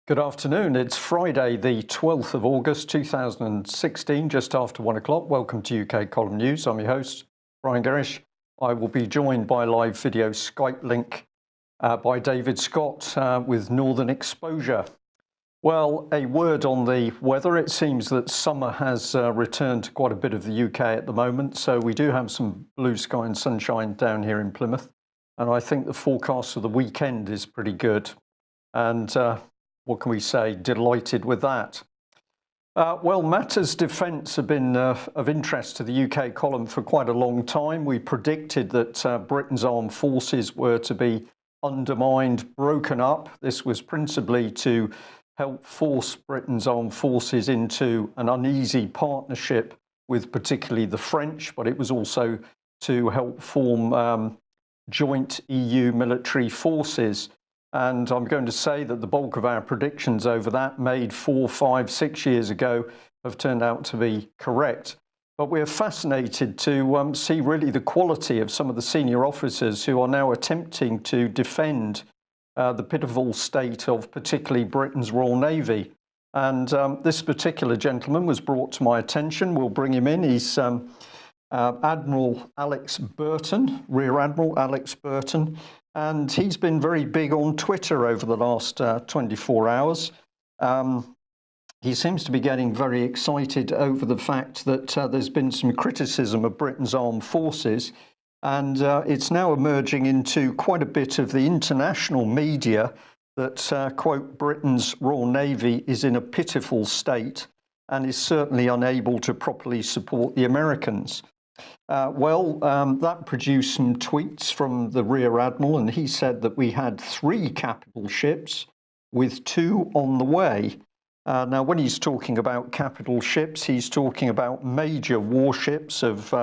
Good afternoon. It's Friday, the 12th of August, 2016, just after 1 o'clock. Welcome to UK Column News. I'm your host, Brian Gerrish. I will be joined by a live video Skype link by David Scott with Northern Exposure. Well, a word on the weather. It seems that summer has returned to quite a bit of the UK at the moment. So we do have some blue sky and sunshine down here in Plymouth. And I think the forecast for the weekend is pretty good. And what can we say? Delighted with that. Well, matters defence have been of interest to the UK column for quite a long time. We predicted that Britain's armed forces were to be undermined, broken up. This was principally to help force Britain's armed forces into an uneasy partnership with particularly the French, but it was also to help form joint EU military forces. And I'm going to say that the bulk of our predictions over that made 4, 5, 6 years ago have turned out to be correct. But we're fascinated to see really the quality of some of the senior officers who are now attempting to defend the pitiful state of particularly Britain's Royal Navy. And this particular gentleman was brought to my attention. We'll bring him in. He's Admiral Alex Burton, Rear Admiral Alex Burton. And he's been very big on Twitter over the last 24 hours. He seems to be getting very excited over the fact that there's been some criticism of Britain's armed forces. And it's now emerging into quite a bit of the international media that, quote, Britain's Royal Navy is in a pitiful state and is certainly unable to properly support the Americans. That produced some tweets from the Rear Admiral, and he said that we had 3 capital ships with 2 on the way. Now, when he's talking about capital ships, he's talking about major warships of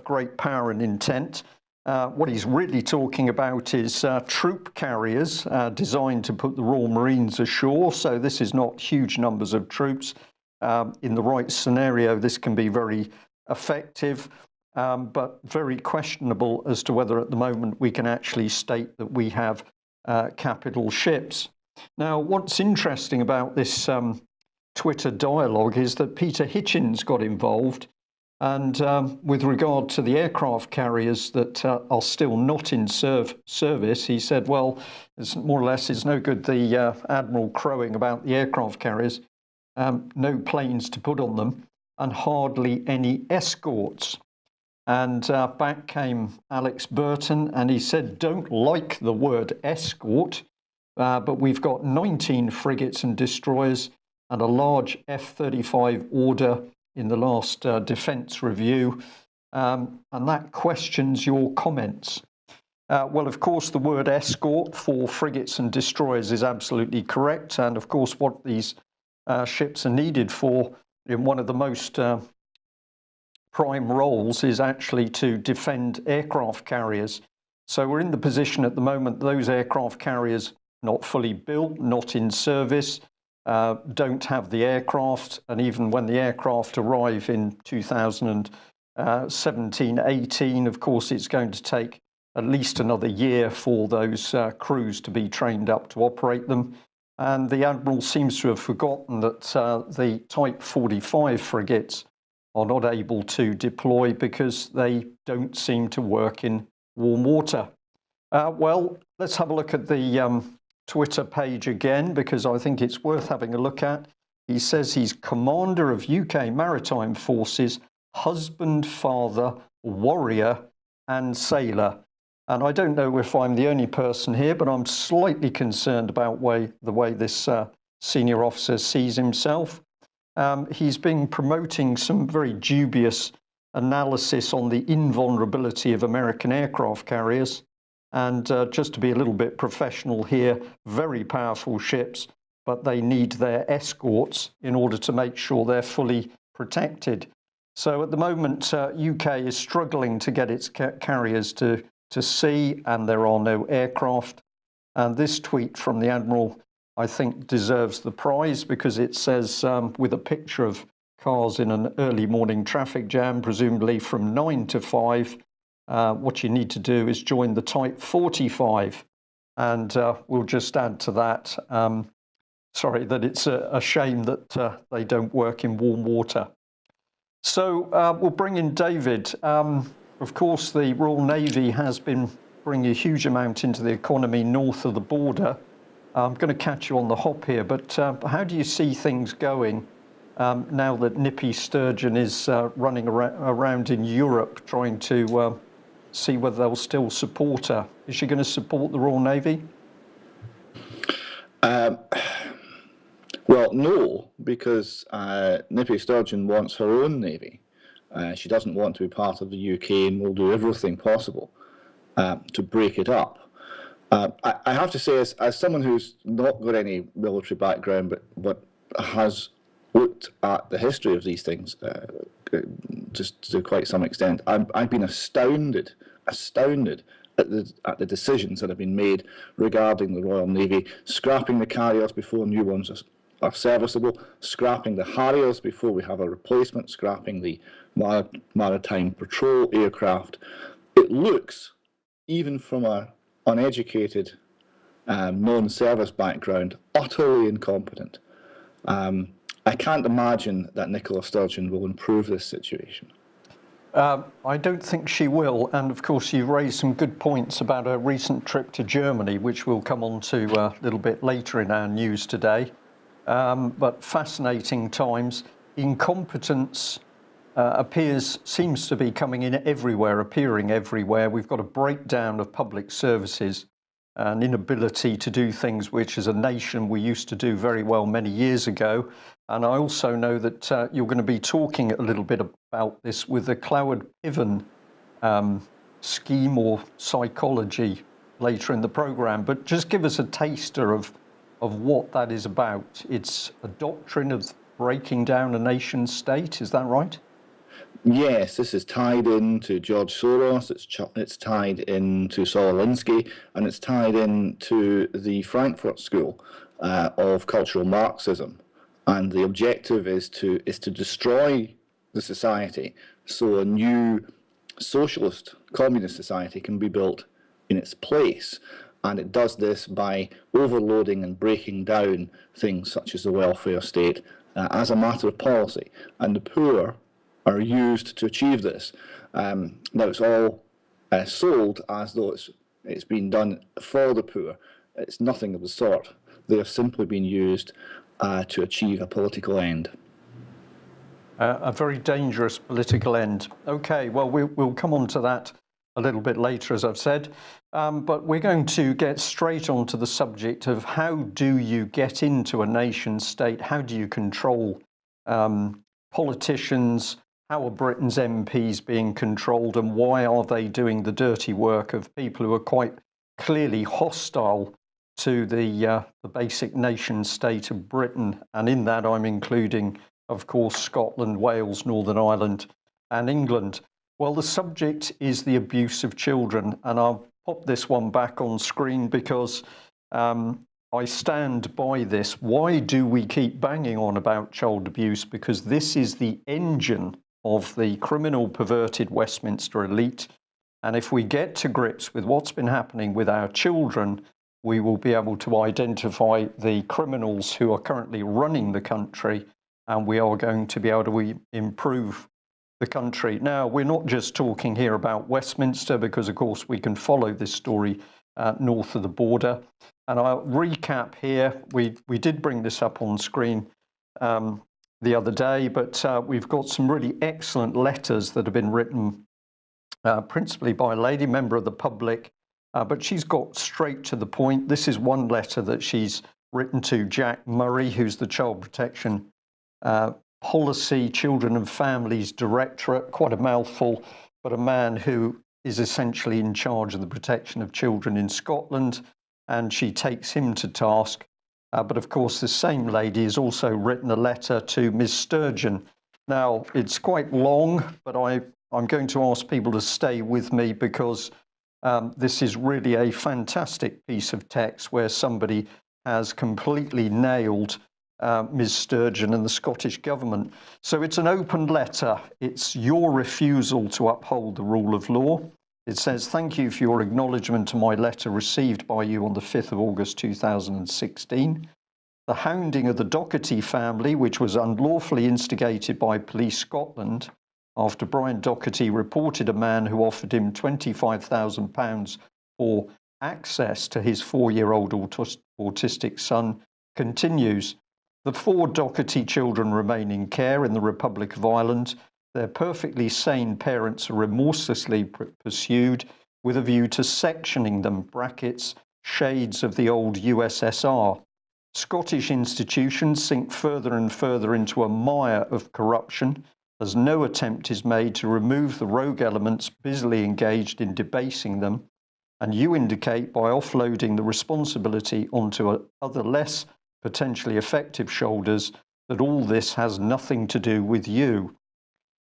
great power and intent. What he's really talking about is troop carriers designed to put the Royal Marines ashore. So this is not huge numbers of troops. In the right scenario, this can be very effective, but very questionable as to whether at the moment we can actually state that we have capital ships. Now, what's interesting about this Twitter dialogue is that Peter Hitchens got involved, and with regard to the aircraft carriers that are still not in service, he said, well, it's more or less, it's no good the Admiral crowing about the aircraft carriers, no planes to put on them, and hardly any escorts. And back came Alex Burton, and he said, don't like the word escort, but we've got 19 frigates and destroyers and a large F-35 order in the last defence review, and that questions your comments. Well, of course, the word escort for frigates and destroyers is absolutely correct, and of course what these ships are needed for in one of the most prime roles is actually to defend aircraft carriers. So we're in the position at the moment, those aircraft carriers not fully built, not in service, don't have the aircraft, and even when the aircraft arrive in 2017-18, of course, it's going to take at least another year for those crews to be trained up to operate them. And the Admiral seems to have forgotten that the Type 45 frigates are not able to deploy because they don't seem to work in warm water. Well, let's have a look at the Twitter page again, because I think it's worth having a look at. He says he's commander of UK Maritime Forces, husband, father, warrior, and sailor. And I don't know if I'm the only person here, but I'm slightly concerned about the way this senior officer sees himself. He's been promoting some very dubious analysis on the invulnerability of American aircraft carriers. And just to be a little bit professional here, very powerful ships, but they need their escorts in order to make sure they're fully protected. So at the moment, UK is struggling to get its carriers to sea, and there are no aircraft. And this tweet from the Admiral, I think, deserves the prize, because it says, with a picture of cars in an early morning traffic jam, presumably from 9 to 5, what you need to do is join the Type 45. And we'll just add to that sorry, that it's a shame that they don't work in warm water. So we'll bring in David. Of course, the Royal Navy has been bringing a huge amount into the economy north of the border. I'm going to catch you on the hop here, but how do you see things going now that Nippy Sturgeon is running around in Europe trying to see whether they'll still support her? Is she going to support the Royal Navy? Well, no, because Nippy Sturgeon wants her own navy. She doesn't want to be part of the UK and will do everything possible to break it up. I have to say, as someone who's not got any military background but has looked at the history of these things just to quite some extent, I've been astounded at the decisions that have been made regarding the Royal Navy, scrapping the carriers before new ones are serviceable, scrapping the Harriers before we have a replacement, scrapping the maritime patrol aircraft. It looks, even from a uneducated, non-service background, utterly incompetent. I can't imagine that Nicola Sturgeon will improve this situation. I don't think she will, and of course you raised some good points about her recent trip to Germany, which we'll come on to a little bit later in our news today. But fascinating times. Incompetence seems to be coming in everywhere, appearing everywhere. We've got a breakdown of public services, an inability to do things which as a nation we used to do very well many years ago. And I also know that you're going to be talking a little bit about this with the Cloward-Piven scheme or psychology later in the programme. But just give us a taster of what that is about. It's a doctrine of breaking down a nation state, is that right? Yes, this is tied into George Soros, it's tied into Saul Alinsky, and it's tied into the Frankfurt School of Cultural Marxism. And the objective is to destroy the society so a new socialist, communist society can be built in its place. And it does this by overloading and breaking down things such as the welfare state as a matter of policy. And the poor are used to achieve this. Now it's all sold as though it's been done for the poor. It's nothing of the sort. They have simply been used to achieve a political end. A very dangerous political end. Okay, well, we'll come on to that a little bit later, as I've said. But we're going to get straight onto the subject of how do you get into a nation state? How do you control politicians? How are Britain's MPs being controlled, and why are they doing the dirty work of people who are quite clearly hostile to the basic nation state of Britain? And in that I'm including, of course, Scotland, Wales, Northern Ireland and England. Well, the subject is the abuse of children, and I'll pop this one back on screen because I stand by this. Why do we keep banging on about child abuse? Because this is the engine of the criminal, perverted Westminster elite. And if we get to grips with what's been happening with our children, we will be able to identify the criminals who are currently running the country, and we are going to be able to improve the country. Now, we're not just talking here about Westminster, because of course we can follow this story north of the border. And I'll recap here. We did bring this up on screen the other day, but we've got some really excellent letters that have been written principally by a lady, member of the public, but she's got straight to the point. This is one letter that she's written to Jack Murray, who's the Child Protection Policy, Children and Families Directorate, quite a mouthful, but a man who is essentially in charge of the protection of children in Scotland, and she takes him to task. But of course, the same lady has also written a letter to Ms. Sturgeon. Now, it's quite long, but I'm going to ask people to stay with me because this is really a fantastic piece of text where somebody has completely nailed Ms. Sturgeon and the Scottish Government. So it's an open letter. It's your refusal to uphold the rule of law. It says, "Thank you for your acknowledgement to my letter received by you on the 5th of August 2016. The hounding of the Docherty family, which was unlawfully instigated by Police Scotland after Brian Docherty reported a man who offered him £25,000 for access to his 4-year-old autistic son, continues. The 4 Docherty children remain in care in the Republic of Ireland. Their perfectly sane parents are remorselessly pursued with a view to sectioning them, brackets, shades of the old USSR. Scottish institutions sink further and further into a mire of corruption as no attempt is made to remove the rogue elements busily engaged in debasing them, and you indicate by offloading the responsibility onto other less potentially effective shoulders that all this has nothing to do with you.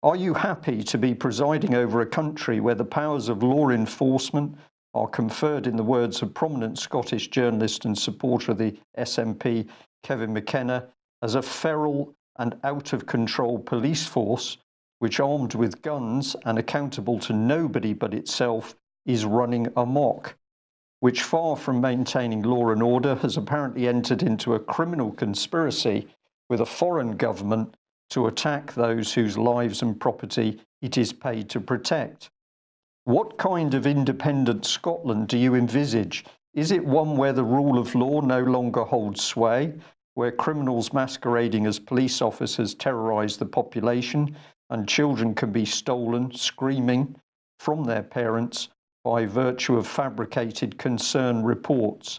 Are you happy to be presiding over a country where the powers of law enforcement are conferred, in the words of prominent Scottish journalist and supporter of the SNP, Kevin McKenna, as a feral and out-of-control police force, which, armed with guns and accountable to nobody but itself, is running amok, which, far from maintaining law and order, has apparently entered into a criminal conspiracy with a foreign government to attack those whose lives and property it is paid to protect? What kind of independent Scotland do you envisage? Is it one where the rule of law no longer holds sway, where criminals masquerading as police officers terrorise the population and children can be stolen, screaming, from their parents by virtue of fabricated concern reports?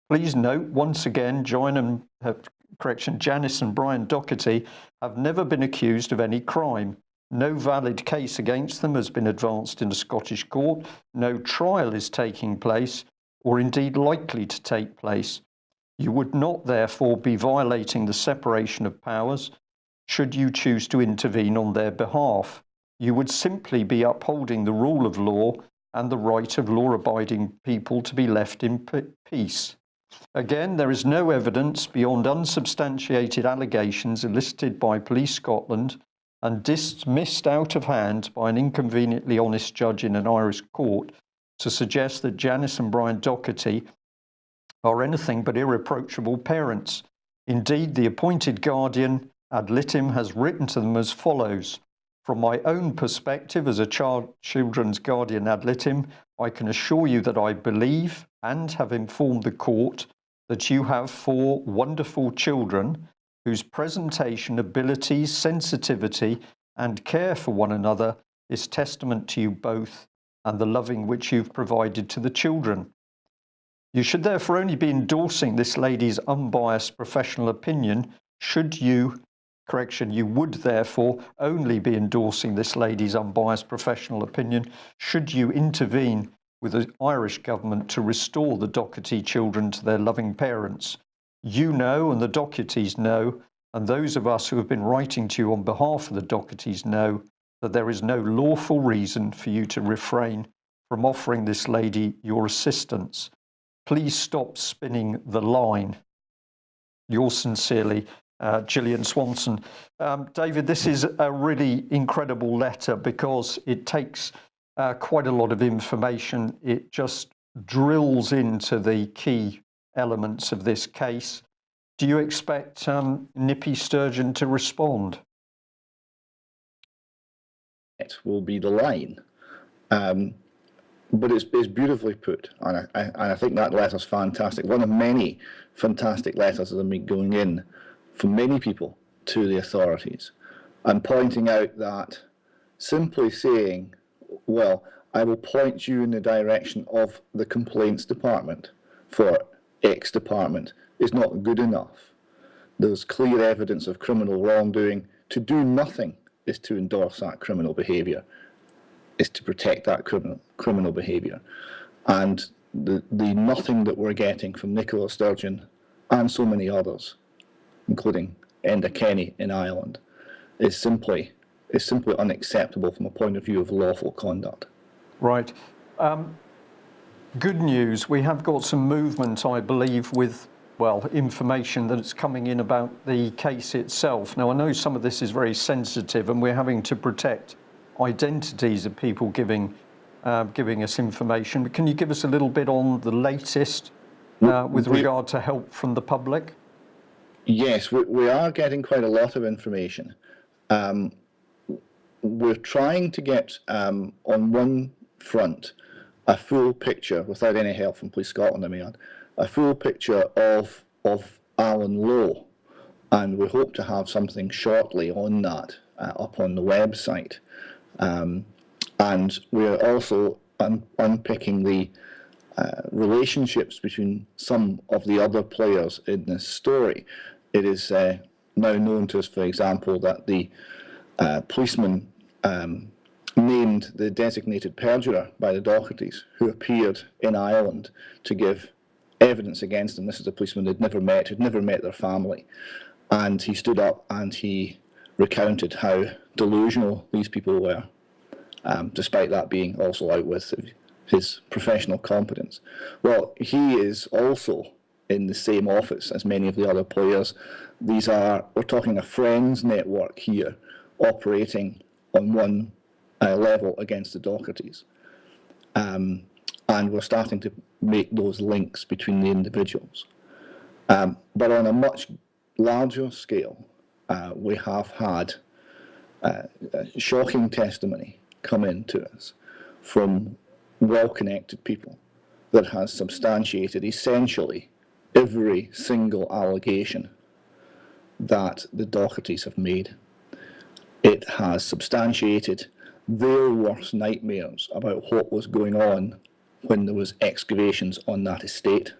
Please note, once again, Janice and Brian Docherty have never been accused of any crime. No valid case against them has been advanced in a Scottish court. No trial is taking place, or indeed likely to take place. You would not, therefore, be violating the separation of powers should you choose to intervene on their behalf. You would simply be upholding the rule of law and the right of law-abiding people to be left in peace. Again, there is no evidence beyond unsubstantiated allegations elicited by Police Scotland and dismissed out of hand by an inconveniently honest judge in an Irish court to suggest that Janice and Brian Docherty are anything but irreproachable parents. Indeed, the appointed guardian ad litem has written to them as follows: from my own perspective as a children's guardian ad litem, I can assure you that I believe and have informed the court that you have 4 wonderful children whose presentation abilities, sensitivity, and care for one another is testament to you both and the loving which you've provided to the children. You should therefore only be endorsing this lady's unbiased professional opinion you would therefore only be endorsing this lady's unbiased professional opinion should you intervene with the Irish government to restore the Docherty children to their loving parents. You know, and the Dochertys know, and those of us who have been writing to you on behalf of the Dochertys know, that there is no lawful reason for you to refrain from offering this lady your assistance. Please stop spinning the line. Yours sincerely, Gillian Swanson. David, this is a really incredible letter because it takes quite a lot of information. It just drills into the key elements of this case. Do you expect Nippy Sturgeon to respond? It will be the line. But it's beautifully put, and I think that letter's fantastic. One of many fantastic letters that have been going in from many people to the authorities, and pointing out that simply saying, well, I will point you in the direction of the complaints department for X department is not good enough. There's clear evidence of criminal wrongdoing. To do nothing is to endorse that criminal behaviour, is to protect that criminal behaviour. And the nothing that we're getting from Nicola Sturgeon and so many others, including Enda Kenny in Ireland, is simply unacceptable from a point of view of lawful conduct. Right. Good news. We have got some movement, I believe, with, well, information that's coming in about the case itself. Now, I know some of this is very sensitive and we're having to protect identities of people giving us information. But can you give us a little bit on the latest with regard to help from the public? Yes, we are getting quite a lot of information. We're trying to get, on one front, a full picture, without any help from Police Scotland, I mean, a full picture of Alan Lowe, and we hope to have something shortly on that up on the website. And we're also unpicking the relationships between some of the other players in this story. It is now known to us, for example, that the policeman named the designated perjurer by the Dochertys, who appeared in Ireland to give evidence against them. This is a policeman they'd never met, who'd never met their family. And he stood up and he recounted how delusional these people were, despite that being also out with his professional competence. Well, he is also in the same office as many of the other players. We're talking a friends network here, operating on one level against the Dochertys. And we're starting to make those links between the individuals. But on a much larger scale, we have had shocking testimony come in to us from well-connected people that has substantiated essentially every single allegation that the Dochertys have made. It has substantiated their worst nightmares about what was going on when there was excavations on that estate.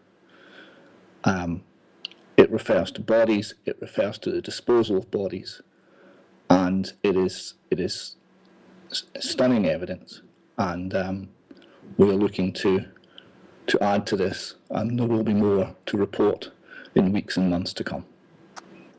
It refers to bodies, it refers to the disposal of bodies, and it is stunning evidence, and we're looking to add to this, and there will be more to report in weeks and months to come.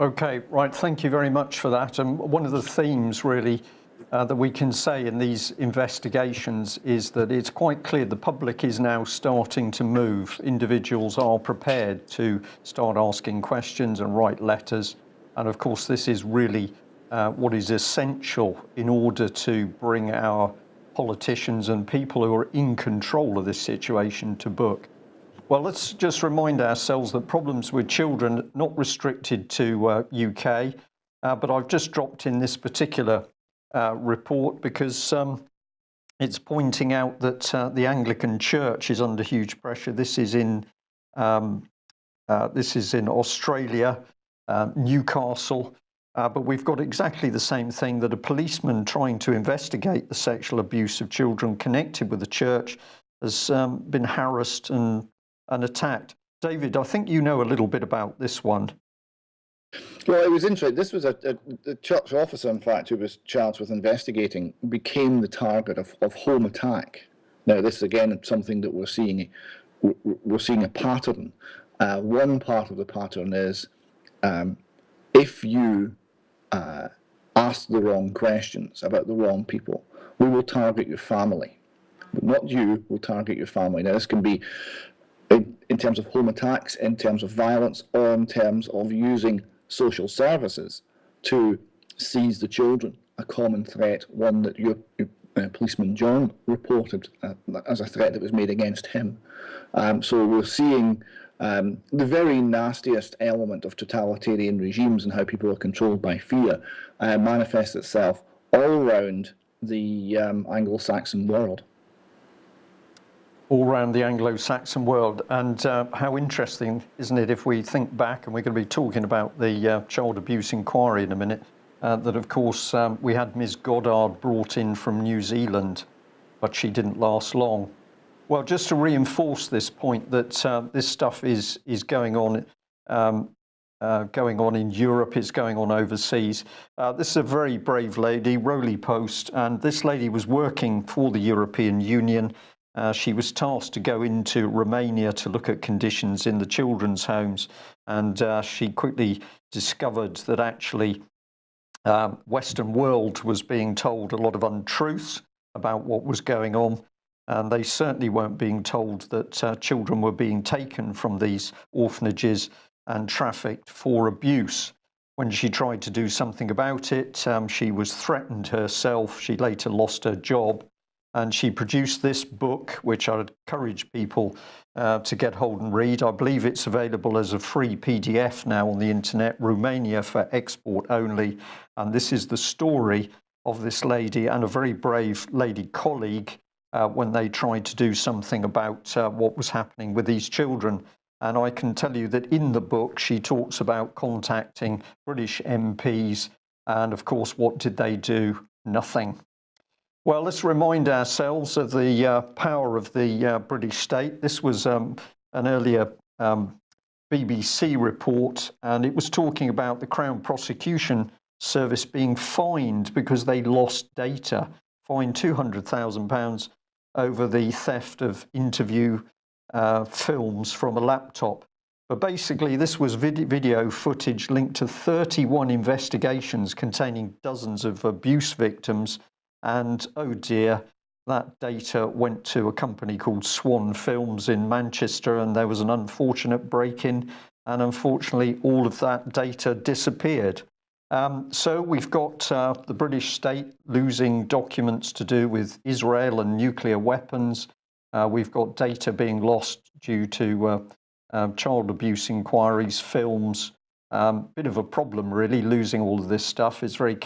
Okay, right, thank you very much for that. And one of the themes really that we can say in these investigations is that it's quite clear the public is now starting to move. Individuals are prepared to start asking questions and write letters. And of course, this is really what is essential in order to bring our politicians and people who are in control of this situation to book. Well, let's just remind ourselves that problems with children are not restricted to UK, but I've just dropped in this particular report because it's pointing out that the Anglican Church is under huge pressure. This is in Australia, Newcastle, but we've got exactly the same thing, that a policeman trying to investigate the sexual abuse of children connected with the church has been harassed and attacked. David, I think you know a little bit about this one. Well, it was interesting. This was a church officer, in fact, who was charged with investigating, became the target of home attack. Now, this is again something that we're seeing a pattern. One part of the pattern is if you ask the wrong questions about the wrong people, we will target your family. Not you, we'll target your family. Now, this can be in terms of home attacks, in terms of violence, or in terms of using social services to seize the children, a common threat, one that your policeman John reported as a threat that was made against him. So we're seeing the very nastiest element of totalitarian regimes and how people are controlled by fear manifests itself all around the Anglo-Saxon world. All around the Anglo-Saxon world. And how interesting, isn't it, if we think back, and we're going to be talking about the child abuse inquiry in a minute, that of course we had Ms. Goddard brought in from New Zealand, but she didn't last long. Well, just to reinforce this point that this stuff is going on in Europe, it's going on overseas. This is a very brave lady, Roly Post, and this lady was working for the European Union. She was tasked to go into Romania to look at conditions in the children's homes, and she quickly discovered that actually Western world was being told a lot of untruths about what was going on, and they certainly weren't being told that children were being taken from these orphanages and trafficked for abuse. When she tried to do something about it, she was threatened herself. She later lost her job. and she produced this book, which I'd encourage people to get hold and read. I believe it's available as a free PDF now on the internet, Romania for export only. And this is the story of this lady and a very brave lady colleague when they tried to do something about what was happening with these children. And I can tell you that in the book, she talks about contacting British MPs. And of course, what did they do? Nothing. Well, let's remind ourselves of the power of the British state. This was an earlier BBC report, and it was talking about the Crown Prosecution Service being fined because they lost data, fined £200,000 over the theft of interview films from a laptop. But basically, this was video footage linked to 31 investigations containing dozens of abuse victims. And oh dear, that data went to a company called Swan Films in Manchester, and there was an unfortunate break-in, and unfortunately all of that data disappeared. So we've got the British state losing documents to do with Israel and nuclear weapons. We've got data being lost due to child abuse inquiries, films. Bit of a problem, really, losing all of this stuff. It's very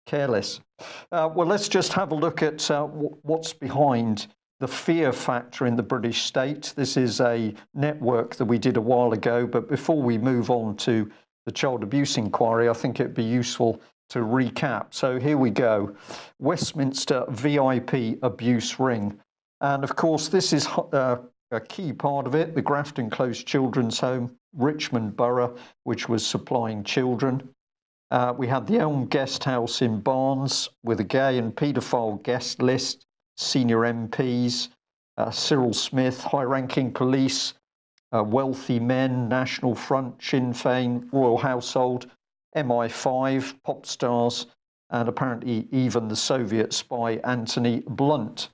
careless. Well, let's just have a look at what's behind the fear factor in the British state. This is a network that we did a while ago, but before we move on to the child abuse inquiry, I think it'd be useful to recap. So here we go. Westminster VIP abuse ring. And of course, this is a key part of it, the Grafton Close Children's Home, Richmond Borough, which was supplying children. We had the Elm Guest House in Barnes with a gay and paedophile guest list, senior MPs, Cyril Smith, high-ranking police, wealthy men, National Front, Sinn Féin, Royal Household, MI5, pop stars, and apparently even the Soviet spy Anthony Blunt.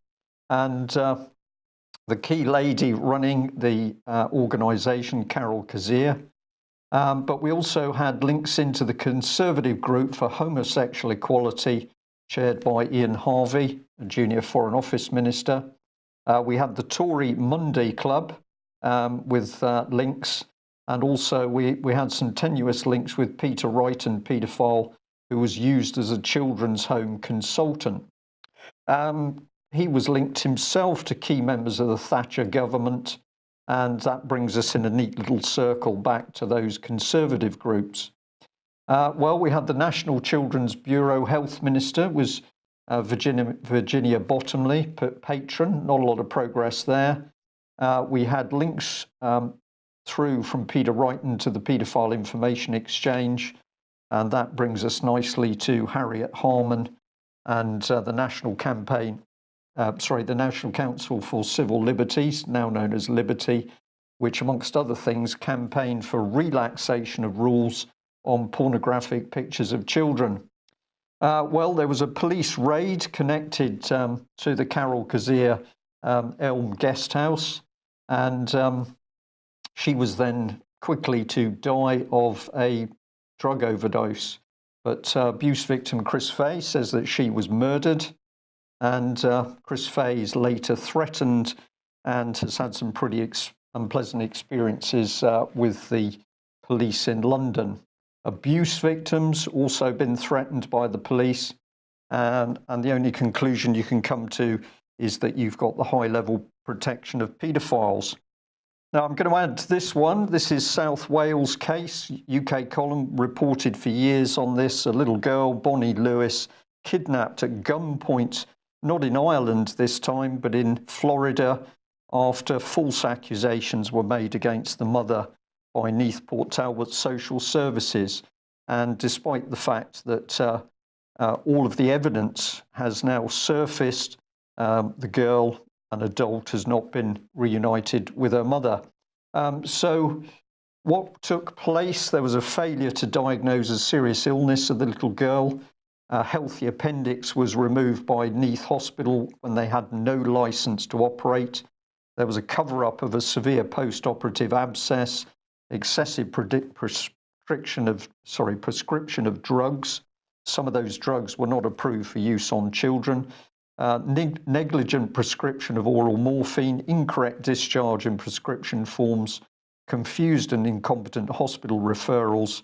And the key lady running the organisation, Carol Kazir. But we also had links into the Conservative Group for Homosexual Equality, chaired by Ian Harvey, a junior Foreign Office Minister. We had the Tory Monday Club with links, and also we had some tenuous links with Peter Wright, and paedophile, who was used as a children's home consultant. He was linked himself to key members of the Thatcher government, and that brings us in a neat little circle back to those conservative groups. Well, we had the National Children's Bureau Health Minister was Virginia Bottomley, patron, not a lot of progress there. We had links through from Peter Wrighton to the Paedophile Information Exchange, and that brings us nicely to Harriet Harman and the National Council for Civil Liberties, now known as Liberty, which, amongst other things, campaigned for relaxation of rules on pornographic pictures of children. Well, there was a police raid connected to the Carol Kazir Elm Guest House, and she was then quickly to die of a drug overdose. But abuse victim Chris Fay says that she was murdered. And Chris Fay is later threatened and has had some pretty unpleasant experiences with the police in London. Abuse victims also been threatened by the police, and the only conclusion you can come to is that you've got the high-level protection of paedophiles. Now, I'm going to add this one. This is South Wales case. UK column reported for years on this. A little girl, Bonnie Lewis, kidnapped at gunpoint, not in Ireland this time, but in Florida, after false accusations were made against the mother by Neath Port Talbot Social Services. And despite the fact that all of the evidence has now surfaced, the girl, an adult, has not been reunited with her mother. So what took place? There was a failure to diagnose a serious illness of the little girl. A healthy appendix was removed by Neath Hospital when they had no license to operate. There was a cover-up of a severe post-operative abscess, excessive prescription of drugs. Some of those drugs were not approved for use on children. negligent prescription of oral morphine, incorrect discharge in prescription forms, confused and incompetent hospital referrals,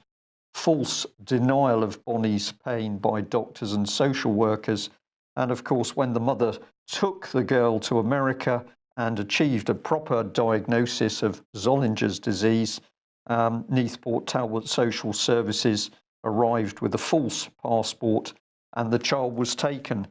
false denial of Bonnie's pain by doctors and social workers, and of course when the mother took the girl to America and achieved a proper diagnosis of Zollinger's disease, Neathport Talbot Social Services arrived with a false passport and the child was taken.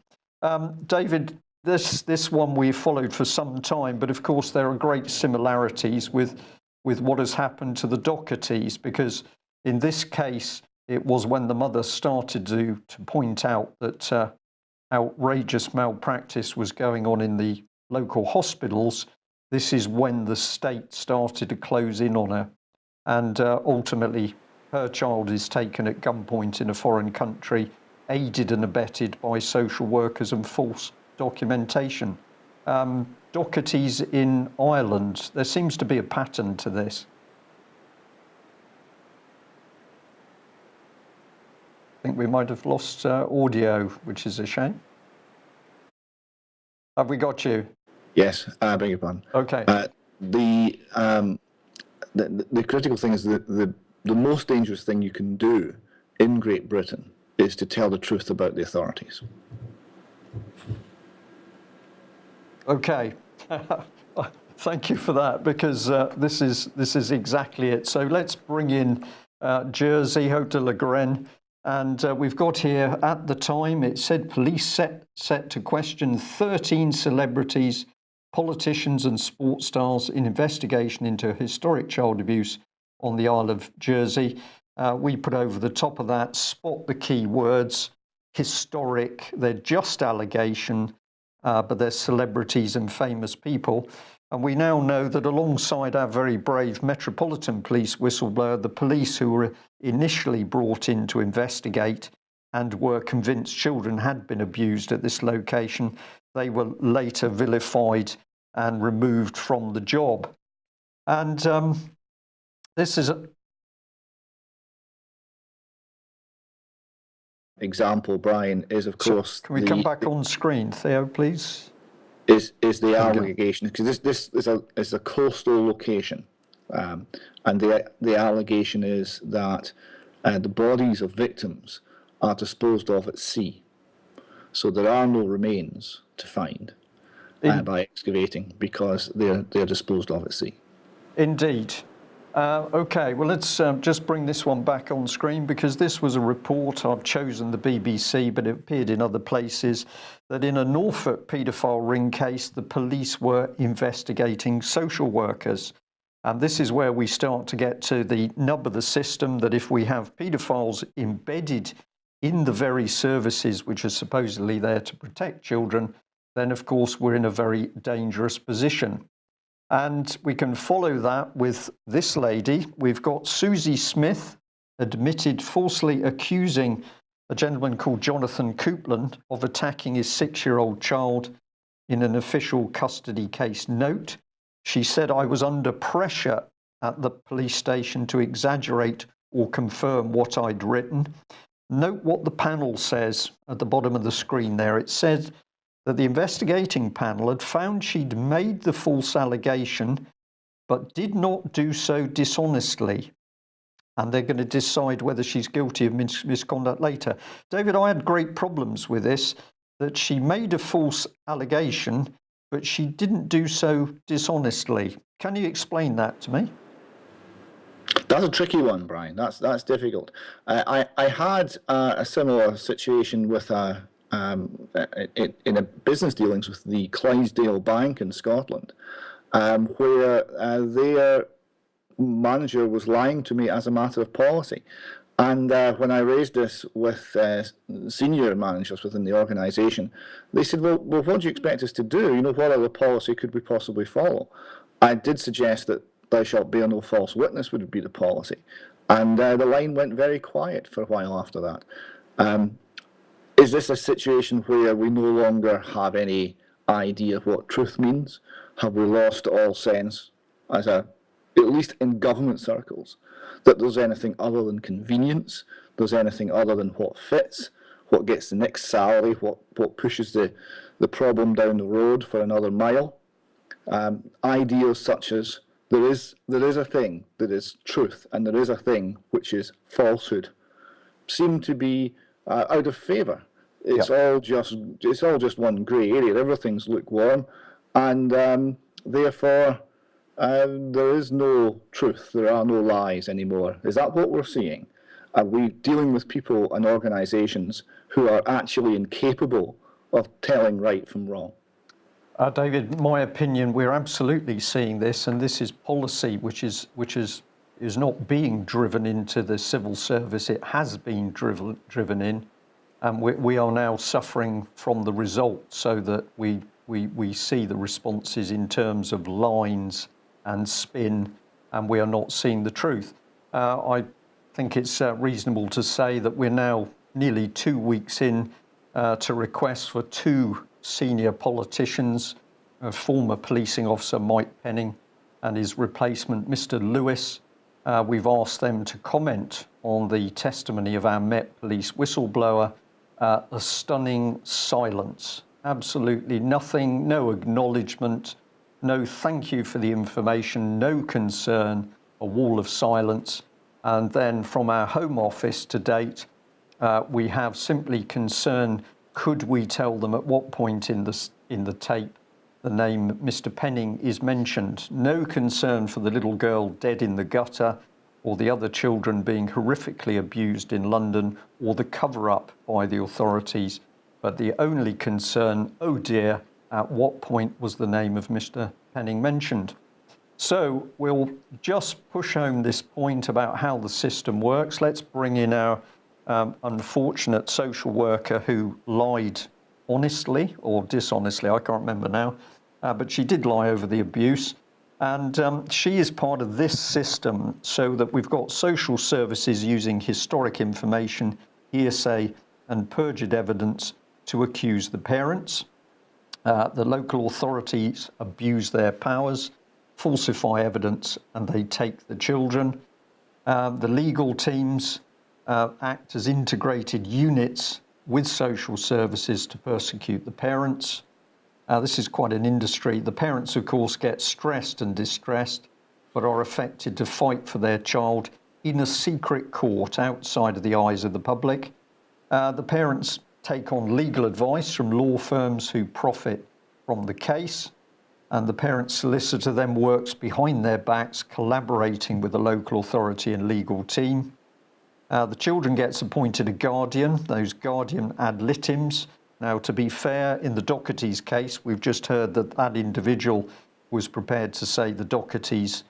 David, this one we followed for some time, but of course there are great similarities with what has happened to the Dochertys, because in this case it was when the mother started to point out that outrageous malpractice was going on in the local hospitals. This is when the state started to close in on her, and ultimately her child is taken at gunpoint in a foreign country, aided and abetted by social workers and false documentation. Dochertys in Ireland, there seems to be a pattern to this. I think we might have lost audio, which is a shame. Have we got you? Yes, I beg your pardon. Okay. The critical thing is that the most dangerous thing you can do in Great Britain is to tell the truth about the authorities. Okay. Thank you for that, because this is exactly it. So let's bring in Jersey, Haute de la Garenne. And we've got here, at the time, it said police set to question 13 celebrities, politicians and sports stars in investigation into historic child abuse on the Isle of Jersey. We put over the top of that, spot the key words, historic, they're just allegation, but they're celebrities and famous people. And we now know that alongside our very brave Metropolitan Police whistleblower, the police who were initially brought in to investigate and were convinced children had been abused at this location, they were later vilified and removed from the job. And this is a example, Brian, is of course. Can we come back on screen, Theo, please? Is the allegation, because this is a coastal location, and the allegation is that the bodies of victims are disposed of at sea, so there are no remains to find by excavating, because they're disposed of at sea. Indeed. Okay, well, let's just bring this one back on screen, because this was a report. I've chosen the BBC, but it appeared in other places, that in a Norfolk paedophile ring case, the police were investigating social workers. And this is where we start to get to the nub of the system, that if we have paedophiles embedded in the very services which are supposedly there to protect children, then of course we're in a very dangerous position. And we can follow that with this lady. We've got Susie Smith, admitted falsely accusing a gentleman called Jonathan Coupland of attacking his 6-year-old child in an official custody case note. She said, "I was under pressure at the police station to exaggerate or confirm what I'd written." Note what the panel says at the bottom of the screen there. It said that the investigating panel had found she'd made the false allegation, but did not do so dishonestly. And they're going to decide whether she's guilty of misconduct later. David, I had great problems with this, that she made a false allegation, but she didn't do so dishonestly. Can you explain that to me? That's a tricky one, Brian. That's difficult. I had a similar situation with in a business dealings with the Clydesdale Bank in Scotland, where their manager was lying to me as a matter of policy. And when I raised this with senior managers within the organisation, they said, well, what do you expect us to do? You know, what other policy could we possibly follow? I did suggest that thou shalt bear no false witness would be the policy. And the line went very quiet for a while after that. Is this a situation where we no longer have any idea of what truth means? Have we lost all sense, at least in government circles, that there's anything other than convenience, there's anything other than what fits, what gets the next salary, what pushes the the problem down the road for another mile. Ideas such as there is a thing that is truth and there is a thing which is falsehood seem to be out of favour. It's all just one grey area. Everything's lukewarm, and therefore there is no truth. There are no lies anymore. Is that what we're seeing? Are we dealing with people and organisations who are actually incapable of telling right from wrong? David, my opinion, we're absolutely seeing this, and this is policy which is not being driven into the civil service. It has been driven in, and we are now suffering from the result, so that we see the responses in terms of lines and spin, and we are not seeing the truth. I think it's reasonable to say that we're now nearly 2 weeks in to requests for 2 senior politicians, former policing officer Mike Penning and his replacement Mr. Lewis. We've asked them to comment on the testimony of our Met Police whistleblower. A stunning silence, absolutely nothing, no acknowledgement, no thank you for the information, no concern, a wall of silence. And then from our Home Office to date, we have simply concern, could we tell them at what point in the tape the name Mr. Penning is mentioned? No concern for the little girl dead in the gutter, or the other children being horrifically abused in London, or the cover-up by the authorities. But the only concern, oh dear, at what point was the name of Mr. Penning mentioned? So we'll just push home this point about how the system works. Let's bring in our unfortunate social worker who lied honestly or dishonestly, I can't remember now, but she did lie over the abuse. And she is part of this system, so that we've got social services using historic information, hearsay and perjured evidence to accuse the parents. The local authorities abuse their powers, falsify evidence, and they take the children. The legal teams act as integrated units with social services to persecute the parents. This is quite an industry. The parents, of course, get stressed and distressed, but are affected to fight for their child in a secret court outside of the eyes of the public. The parents take on legal advice from law firms who profit from the case, and the parent solicitor then works behind their backs, collaborating with the local authority and legal team. The children gets appointed a guardian, those guardian ad litems. Now, to be fair, in the Dochertys case, we've just heard that that individual was prepared to say the Dochertys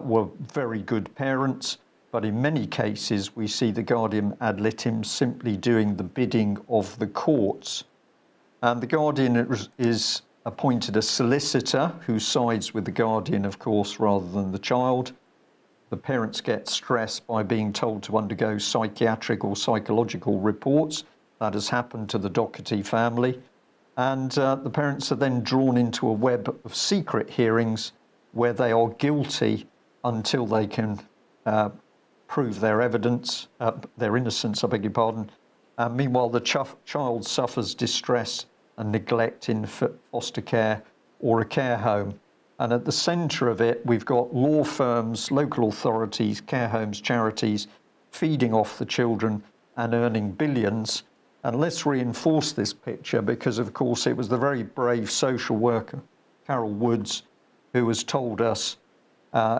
were very good parents, but in many cases we see the guardian ad litem simply doing the bidding of the courts. And the guardian is appointed a solicitor who sides with the guardian, of course, rather than the child. The parents get stressed by being told to undergo psychiatric or psychological reports. That has happened to the Docherty family. And the parents are then drawn into a web of secret hearings where they are guilty until they can prove their evidence, their innocence, I beg your pardon. Meanwhile, the child suffers distress and neglect in foster care or a care home. And at the centre of it, we've got law firms, local authorities, care homes, charities, feeding off the children and earning billions. And let's reinforce this picture because, of course, it was the very brave social worker, Carol Woods, who has told us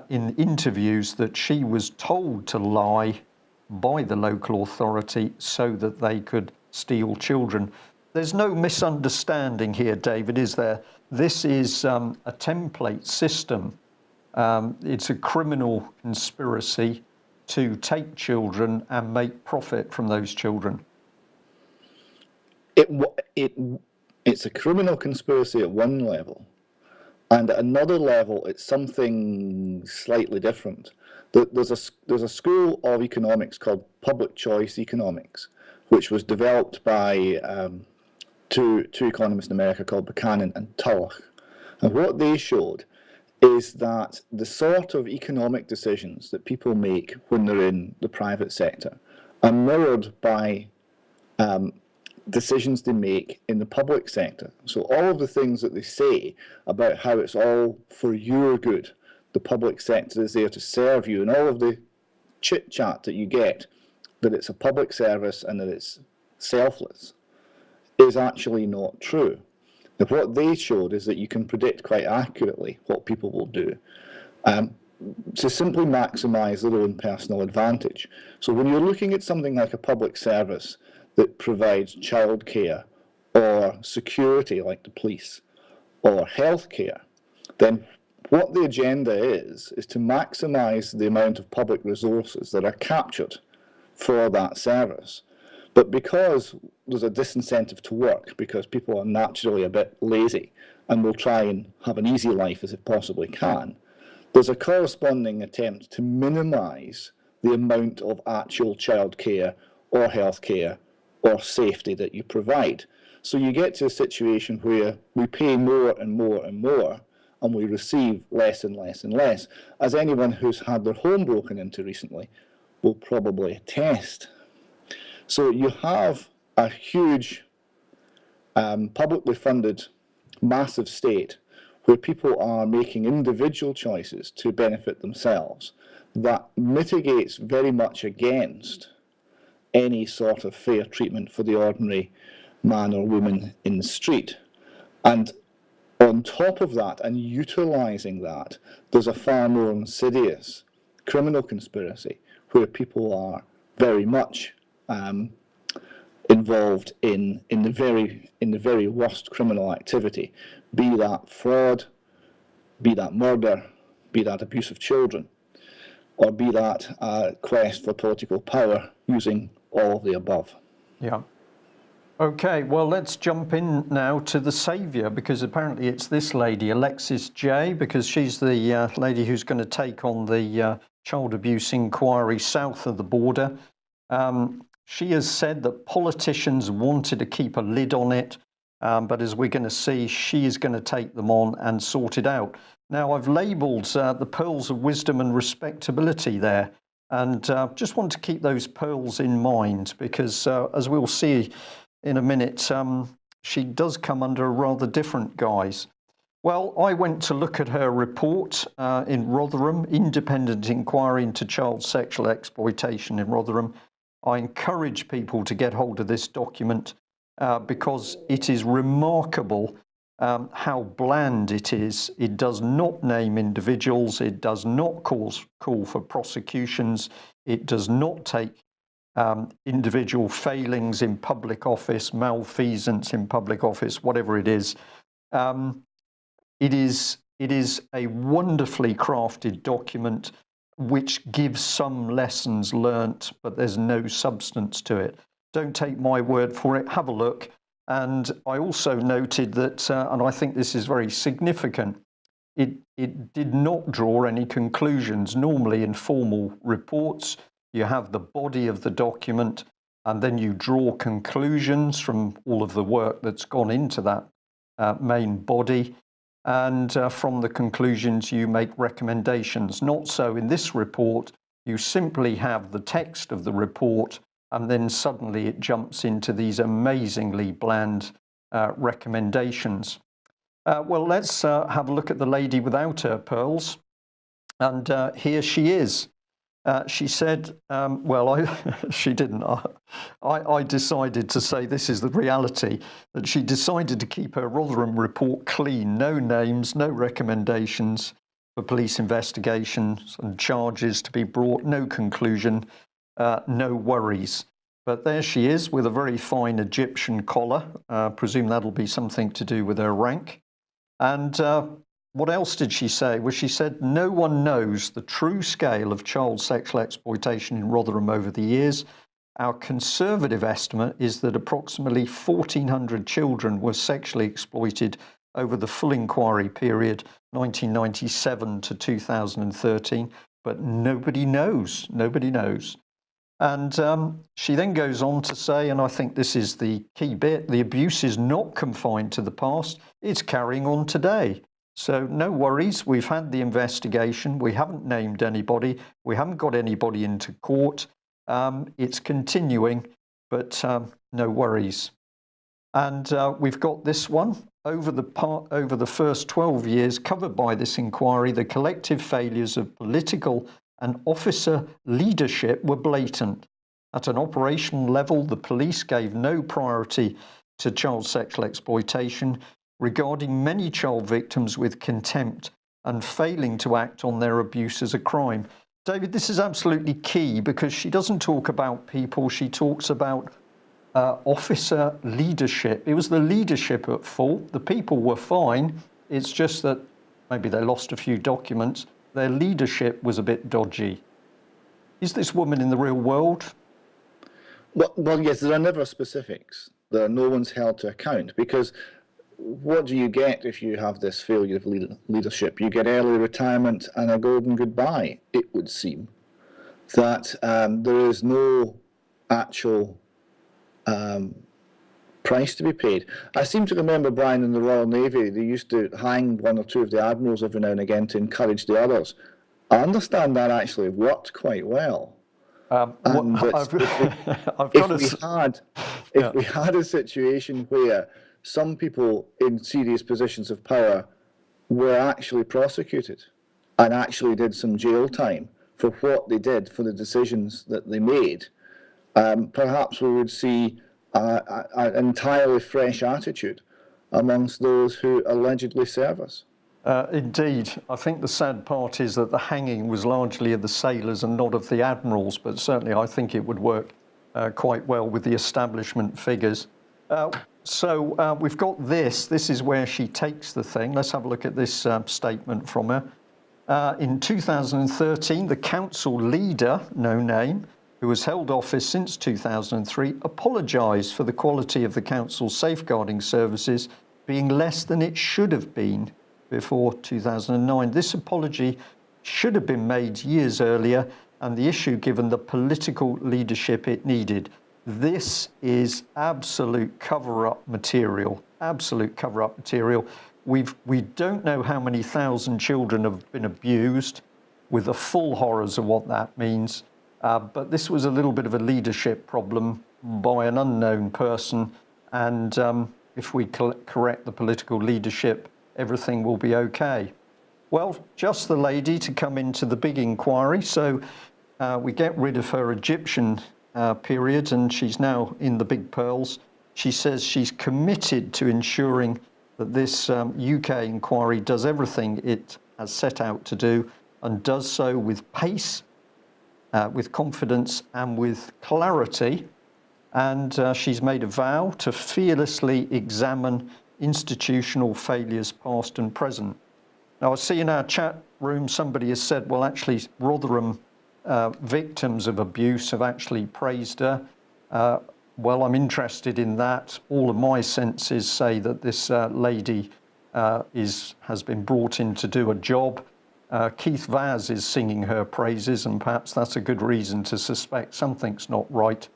in interviews that she was told to lie by the local authority so that they could steal children. There's no misunderstanding here, David, is there? This is a template system. It's a criminal conspiracy to take children and make profit from those children. It's a criminal conspiracy at one level, and at another level, it's something slightly different. There's a school of economics called public choice economics, which was developed by two economists in America called Buchanan and Tulloch. And what they showed is that the sort of economic decisions that people make when they're in the private sector are mirrored by decisions they make in the public sector. So all of the things that they say about how it's all for your good, the public sector is there to serve you, and all of the chit-chat that you get, that it's a public service and that it's selfless, is actually not true. Now, what they showed is that you can predict quite accurately what people will do to simply maximise their own personal advantage. So when you're looking at something like a public service that provides childcare or security like the police or healthcare, then what the agenda is to maximise the amount of public resources that are captured for that service. But because there's a disincentive to work, because people are naturally a bit lazy and will try and have an easy life as they possibly can, there's a corresponding attempt to minimise the amount of actual childcare or healthcare or safety that you provide. So you get to a situation where we pay more and more and more, and we receive less and less and less, as anyone who's had their home broken into recently will probably attest. So you have a huge publicly funded massive state where people are making individual choices to benefit themselves that mitigates very much against any sort of fair treatment for the ordinary man or woman in the street. And on top of that, and utilising that, there's a far more insidious criminal conspiracy where people are very much involved in the very worst criminal activity, be that fraud, be that murder, be that abuse of children, or be that quest for political power using all of the above. Yeah. Okay, well, let's jump in now to the saviour, because apparently it's this lady, Alexis J, because she's the lady who's going to take on the child abuse inquiry south of the border. She has said that politicians wanted to keep a lid on it, but as we're going to see, she is going to take them on and sort it out. Now, I've labelled the pearls of wisdom and respectability there, and just want to keep those pearls in mind, because as we'll see in a minute, she does come under a rather different guise. Well, I went to look at her report in Rotherham, Independent Inquiry into Child Sexual Exploitation in Rotherham. I encourage people to get hold of this document because it is remarkable how bland it is. It does not name individuals. It does not call for prosecutions. It does not take individual failings in public office, malfeasance in public office, whatever it is. It is a wonderfully crafted document which gives some lessons learnt, but there's no substance to it. Don't take my word for it, have a look. And I also noted that, and I think this is very significant, it did not draw any conclusions. Normally in formal reports, you have the body of the document, and then you draw conclusions from all of the work that's gone into that main body. And from the conclusions, you make recommendations. Not so in this report. You simply have the text of the report, and then suddenly it jumps into these amazingly bland recommendations. Well, let's have a look at the lady without her pearls. And here she is. She said, she didn't. I decided to say this is the reality, that she decided to keep her Rotherham report clean. No names, no recommendations for police investigations and charges to be brought, no conclusion, no worries. But there she is with a very fine Egyptian collar. Presume that'll be something to do with her rank. And what else did she say? Well, she said, no one knows the true scale of child sexual exploitation in Rotherham over the years. Our conservative estimate is that approximately 1,400 children were sexually exploited over the full inquiry period, 1997 to 2013, but nobody knows. Nobody knows. And she then goes on to say, and I think this is the key bit, the abuse is not confined to the past, it's carrying on today. So no worries, we've had the investigation, we haven't named anybody, we haven't got anybody into court, it's continuing, but no worries. And we've got this one. Over the first 12 years covered by this inquiry, the collective failures of political and officer leadership were blatant. At an operational level, the police gave no priority to child sexual exploitation, regarding many child victims with contempt and failing to act on their abuse as a crime. David, this is absolutely key because she doesn't talk about people, she talks about officer leadership. It was the leadership at fault. The people were fine. It's just that maybe they lost a few documents. Their leadership was a bit dodgy. Is this woman in the real world? Well, yes, there are never specifics. No one's held to account, because what do you get if you have this failure of leadership? You get early retirement and a golden goodbye, it would seem. That there is no actual price to be paid. I seem to remember, Brian, in the Royal Navy, they used to hang one or two of the admirals every now and again to encourage the others. I understand that actually worked quite well. If we had a situation where some people in serious positions of power were actually prosecuted and actually did some jail time for what they did, for the decisions that they made, perhaps we would see an entirely fresh attitude amongst those who allegedly serve us. Indeed. I think the sad part is that the hanging was largely of the sailors and not of the admirals, but certainly I think it would work quite well with the establishment figures. So we've got this. This is where she takes the thing. Let's have a look at this statement from her. In 2013, the council leader, no name, who has held office since 2003, apologised for the quality of the council's safeguarding services being less than it should have been before 2009. This apology should have been made years earlier, and the issue given the political leadership it needed. This is absolute cover-up material, absolute cover-up material. We don't know how many thousand children have been abused, with the full horrors of what that means. But this was a little bit of a leadership problem by an unknown person. And if we correct the political leadership, everything will be okay. Well, just the lady to come into the big inquiry. So we get rid of her Egyptian period, and she's now in the big pearls. She says she's committed to ensuring that this UK inquiry does everything it has set out to do, and does so with pace, with confidence and with clarity. And she's made a vow to fearlessly examine institutional failures past and present. Now, I see in our chat room somebody has said, well, actually, Rotherham victims of abuse have actually praised her. Well, I'm interested in that. All of my senses say that this lady has been brought in to do a job. Keith Vaz is singing her praises, and perhaps that's a good reason to suspect something's not right.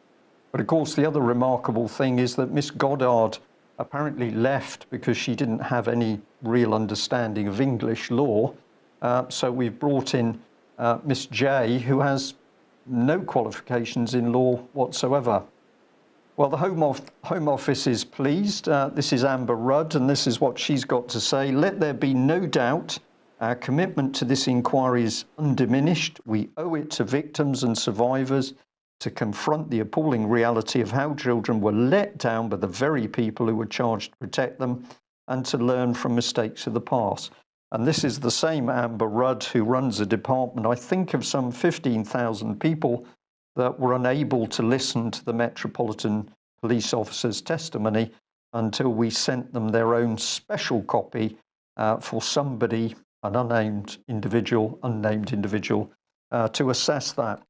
But of course, the other remarkable thing is that Miss Goddard apparently left because she didn't have any real understanding of English law. So we've brought in Miss J, who has no qualifications in law whatsoever. Well, the Home Office is pleased. This is Amber Rudd, and this is what she's got to say. Let there be no doubt our commitment to this inquiry is undiminished. We owe it to victims and survivors to confront the appalling reality of how children were let down by the very people who were charged to protect them, and to learn from mistakes of the past. And this is the same Amber Rudd who runs a department, I think, of some 15,000 people that were unable to listen to the Metropolitan Police officer's testimony until we sent them their own special copy for somebody, an unnamed individual, to assess that.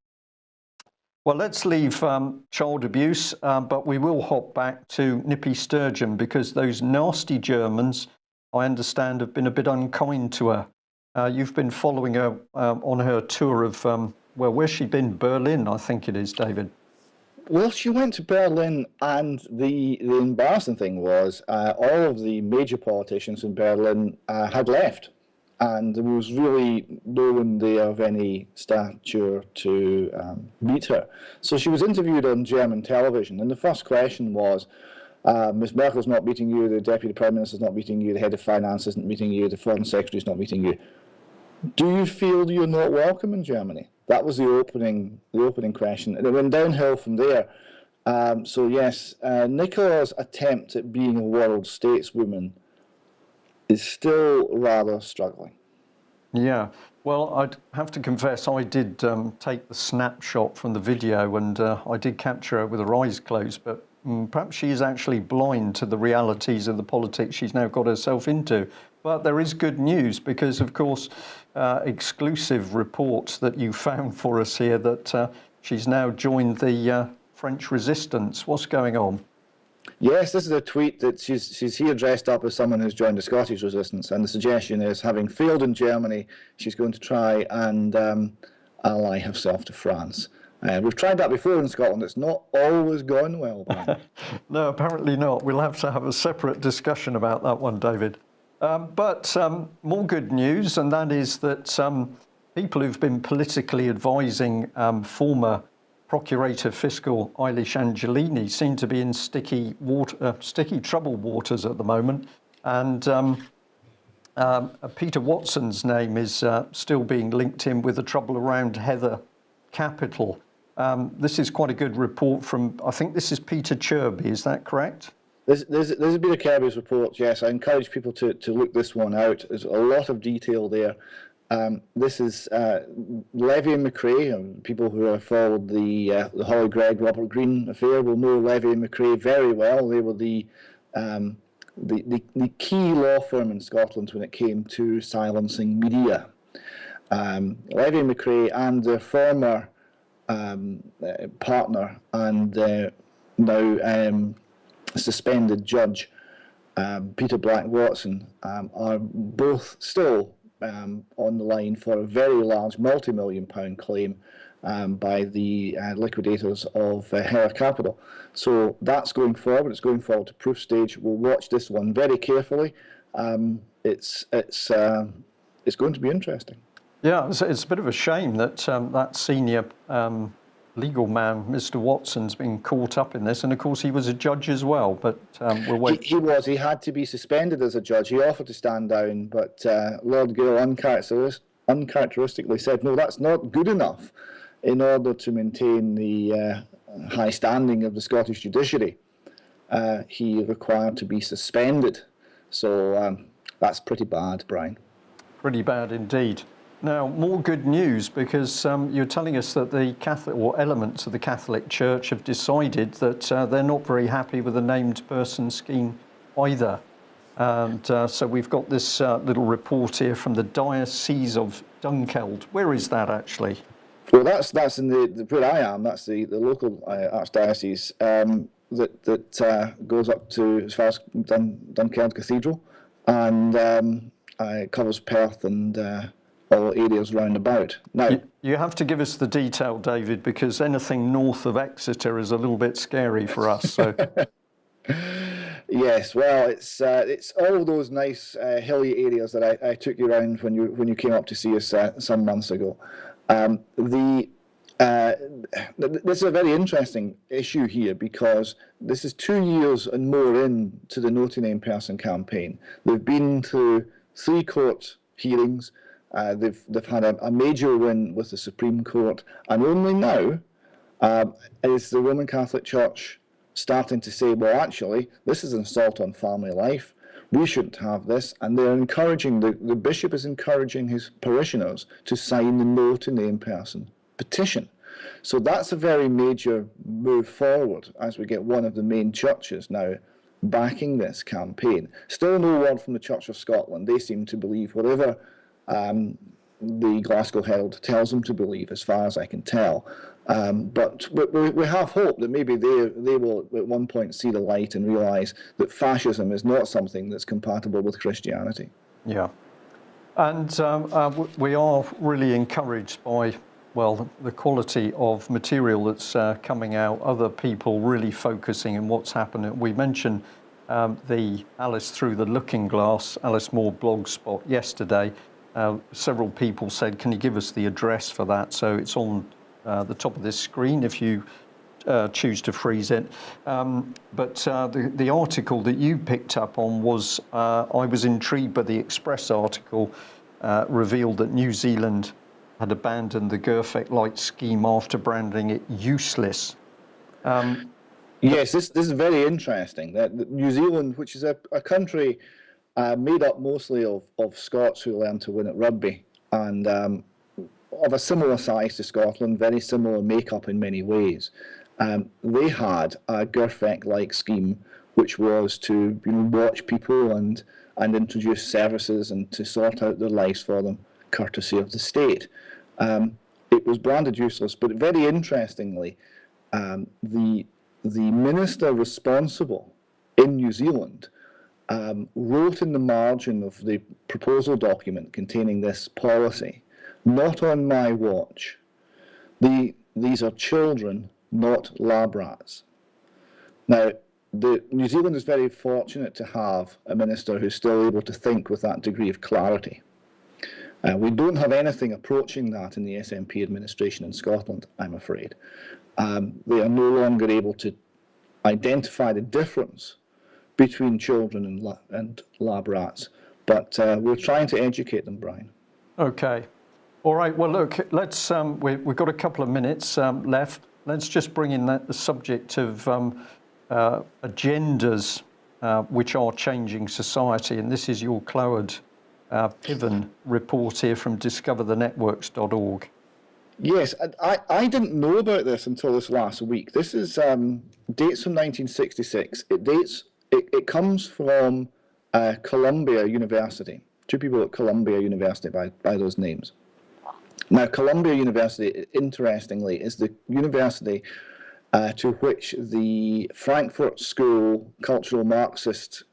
Well, let's leave child abuse, but we will hop back to Nippy Sturgeon, because those nasty Germans, I understand, have been a bit unkind to her. You've been following her on her tour of, well, where's she been? Berlin, I think it is, David. Well, she went to Berlin, and the embarrassing thing was all of the major politicians in Berlin had left. And there was really no one there of any stature to meet her. So she was interviewed on German television, and the first question was, Ms. Merkel's not meeting you, the Deputy Prime Minister's not meeting you, the Head of Finance isn't meeting you, the Foreign Secretary's not meeting you. Do you feel you're not welcome in Germany? That was the opening question, and it went downhill from there. So yes, Nicola's attempt at being a world stateswoman is still rather struggling. Yeah, well, I'd have to confess I did take the snapshot from the video, and I did capture her with her eyes closed, but perhaps she is actually blind to the realities of the politics she's now got herself into. But there is good news because, of course, exclusive reports that you found for us here that she's now joined the French resistance. What's going on? Yes, this is a tweet that she's here dressed up as someone who's joined the Scottish resistance, and the suggestion is, having failed in Germany, she's going to try and ally herself to France. We've tried that before in Scotland. It's not always gone well, Brian. No, apparently not. We'll have to have a separate discussion about that one, David. But more good news, and that is that people who've been politically advising former Procurator Fiscal Eilish Angelini seem to be in sticky troubled waters at the moment. And Peter Watson's name is still being linked in with the trouble around Heather Capital. This is quite a good report from, I think this is Peter Chirby, is that correct? This has been a Kirby's report, yes. I encourage people to look this one out. There's a lot of detail there. This is Levy and McRae. People who have followed the Holly Gregg, Robert Greene affair will know Levy and McRae very well. They were the key law firm in Scotland when it came to silencing media. Levy and McRae and their former partner and now suspended judge Peter Black-Watson are both still on the line for a very large multi-million-pound claim by the liquidators of Heather Capital. So that's going forward. It's going forward to proof stage. We'll watch this one very carefully. It's going to be interesting. Yeah, it's a bit of a shame that that senior legal man, Mr. Watson's been caught up in this, and of course he was a judge as well. But we'll wait. He was. He had to be suspended as a judge. He offered to stand down, but Lord Gill uncharacteristically said, "No, that's not good enough." In order to maintain the high standing of the Scottish judiciary, he required to be suspended. So that's pretty bad, Brian. Pretty bad indeed. Now, more good news, because you're telling us that the Catholic, or elements of the Catholic Church, have decided that they're not very happy with the named person scheme either. And so we've got this little report here from the Diocese of Dunkeld. Where is that actually? Well, that's in the where I am. That's the local archdiocese that goes up to as far as Dunkeld Cathedral, and covers Perth and all areas round about. Now, you have to give us the detail, David, because anything north of Exeter is a little bit scary for us. So. Yes, well, it's all of those nice hilly areas that I took you around when you came up to see us some months ago. This is a very interesting issue here because this is 2 years and more into the No to Name Person campaign. They've been through 3 court hearings. They've had a major win with the Supreme Court, and only now is the Roman Catholic Church starting to say, well, actually, this is an assault on family life. We shouldn't have this, and they're encouraging, the bishop is encouraging his parishioners to sign the No to Name Person petition. So that's a very major move forward as we get one of the main churches now backing this campaign. Still no word from the Church of Scotland. They seem to believe whatever the Glasgow Herald tells them to believe, as far as I can tell. But we have hope that maybe they will at one point see the light and realise that fascism is not something that's compatible with Christianity. Yeah. And we are really encouraged by, well, the quality of material that's coming out, other people really focusing on what's happening. We mentioned the Alice Through the Looking Glass, Alice Moore blog spot yesterday. Several people said, can you give us the address for that? So it's on the top of this screen if you choose to freeze it. But the article that you picked up on was, I was intrigued by the Express article, revealed that New Zealand had abandoned the Gerfect Light scheme after branding it useless. Yes, this is very interesting. That New Zealand, which is a country made up mostly of Scots who learned to win at rugby, and of a similar size to Scotland, very similar makeup in many ways. They had a Gerfect-like scheme, which was to watch people and introduce services and to sort out their lives for them, courtesy of the state. It was branded useless, but very interestingly, the minister responsible in New Zealand wrote in the margin of the proposal document containing this policy, "Not on my watch. These are children, not lab rats." Now, New Zealand is very fortunate to have a minister who's still able to think with that degree of clarity. We don't have anything approaching that in the SNP administration in Scotland, I'm afraid. They are no longer able to identify the difference between children and lab rats, but we're trying to educate them, Brian. Okay. All right. Well, look, let's. We've got a couple of minutes left. Let's just bring in the subject of agendas which are changing society, and this is your Clyward Piven report here from discoverthenetworks.org. Yes, I didn't know about this until this last week. This is dates from 1966. It comes from Columbia University. Two people at Columbia University by those names. Now, Columbia University, interestingly, is the university to which the Frankfurt School cultural Marxist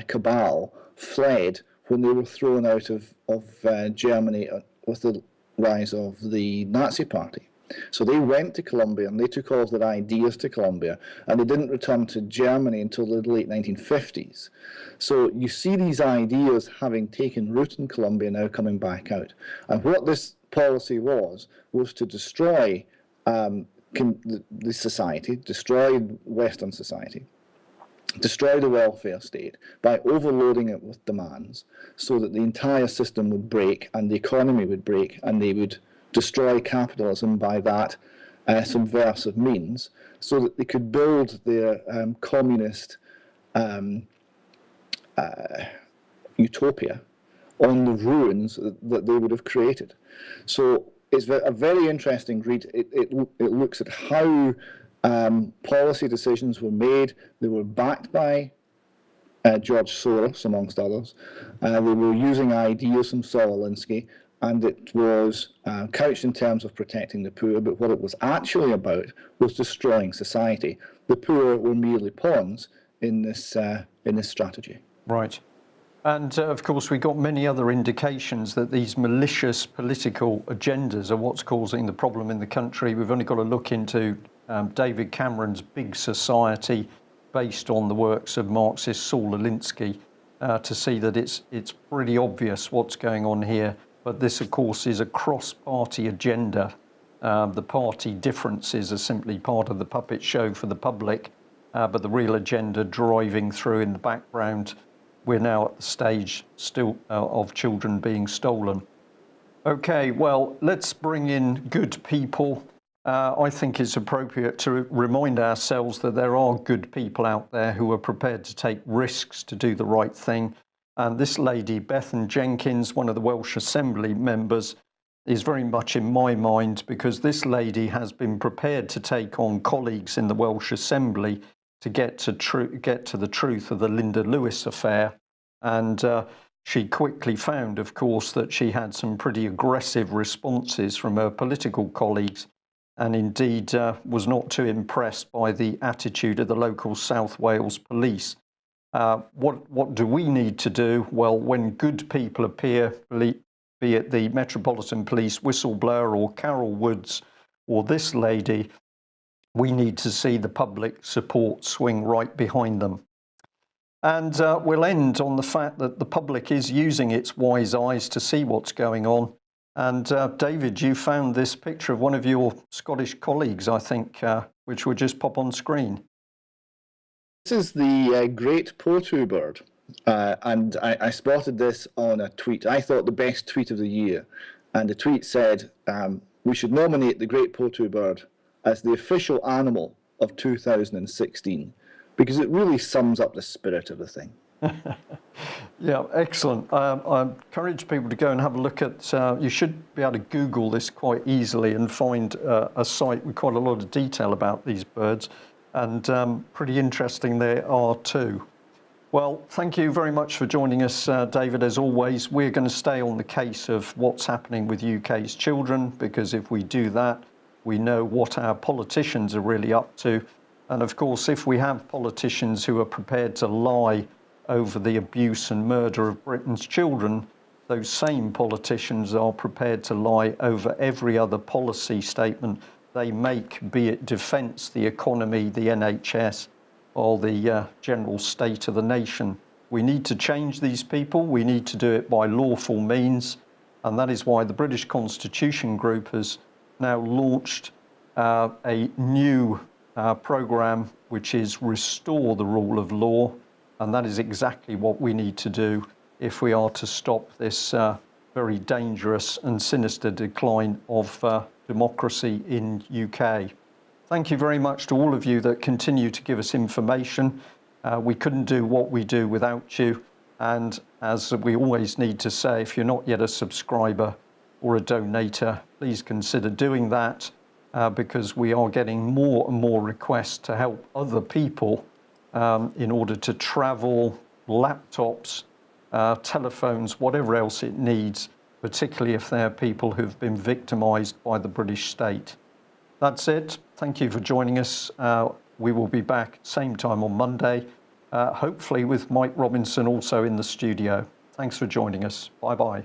cabal fled when they were thrown out of Germany with the rise of the Nazi Party. So they went to Columbia and they took all of their ideas to Columbia, and they didn't return to Germany until the late 1950s. So you see these ideas having taken root in Columbia now coming back out. And what this policy was to destroy the society, destroy Western society, destroy the welfare state by overloading it with demands so that the entire system would break and the economy would break and they would destroy capitalism by that subversive means so that they could build their communist utopia on the ruins that they would have created. So it's a very interesting read. It looks at how policy decisions were made. They were backed by George Soros, amongst others. They were using ideas from Saul Alinsky, and it was couched in terms of protecting the poor, but what it was actually about was destroying society. The poor were merely pawns in this strategy. Right. And of course, we got many other indications that these malicious political agendas are what's causing the problem in the country. We've only got to look into David Cameron's Big Society, based on the works of Marxist Saul Alinsky, to see that it's pretty obvious what's going on here. But this, of course, is a cross-party agenda. The party differences are simply part of the puppet show for the public, but the real agenda driving through in the background. We're now at the stage still of children being stolen. Okay, well, let's bring in good people. I think it's appropriate to remind ourselves that there are good people out there who are prepared to take risks to do the right thing. And this lady, Bethan Jenkins, one of the Welsh Assembly members, is very much in my mind because this lady has been prepared to take on colleagues in the Welsh Assembly to get to the truth of the Linda Lewis affair. And she quickly found, of course, that she had some pretty aggressive responses from her political colleagues, and indeed was not too impressed by the attitude of the local South Wales police. What do we need to do? Well, when good people appear, be it the Metropolitan Police whistleblower or Carol Woods or this lady, we need to see the public support swing right behind them. And we'll end on the fact that the public is using its wise eyes to see what's going on. And David, you found this picture of one of your Scottish colleagues, I think, which would just pop on screen. This is the great potu bird, and I spotted this on a tweet. I thought the best tweet of the year, and the tweet said, we should nominate the great potu bird as the official animal of 2016, because it really sums up the spirit of the thing. Yeah, excellent. I encourage people to go and have a look at, you should be able to Google this quite easily and find a site with quite a lot of detail about these birds, and pretty interesting they are too. Well, thank you very much for joining us, David. As always, we're going to stay on the case of what's happening with UK's children, because if we do that, we know what our politicians are really up to. And of course, if we have politicians who are prepared to lie over the abuse and murder of Britain's children, those same politicians are prepared to lie over every other policy statement they make, be it defence, the economy, the NHS, or the general state of the nation. We need to change these people. We need to do it by lawful means. And that is why the British Constitution Group has now launched a new programme, which is Restore the Rule of Law. And that is exactly what we need to do if we are to stop this very dangerous and sinister decline of democracy in UK. Thank you very much to all of you that continue to give us information. We couldn't do what we do without you. And as we always need to say, if you're not yet a subscriber or a donator, please consider doing that, because we are getting more and more requests to help other people in order to travel, laptops, telephones, whatever else it needs, particularly if they're people who've been victimised by the British state. That's it. Thank you for joining us. We will be back same time on Monday, hopefully with Mike Robinson also in the studio. Thanks for joining us. Bye-bye.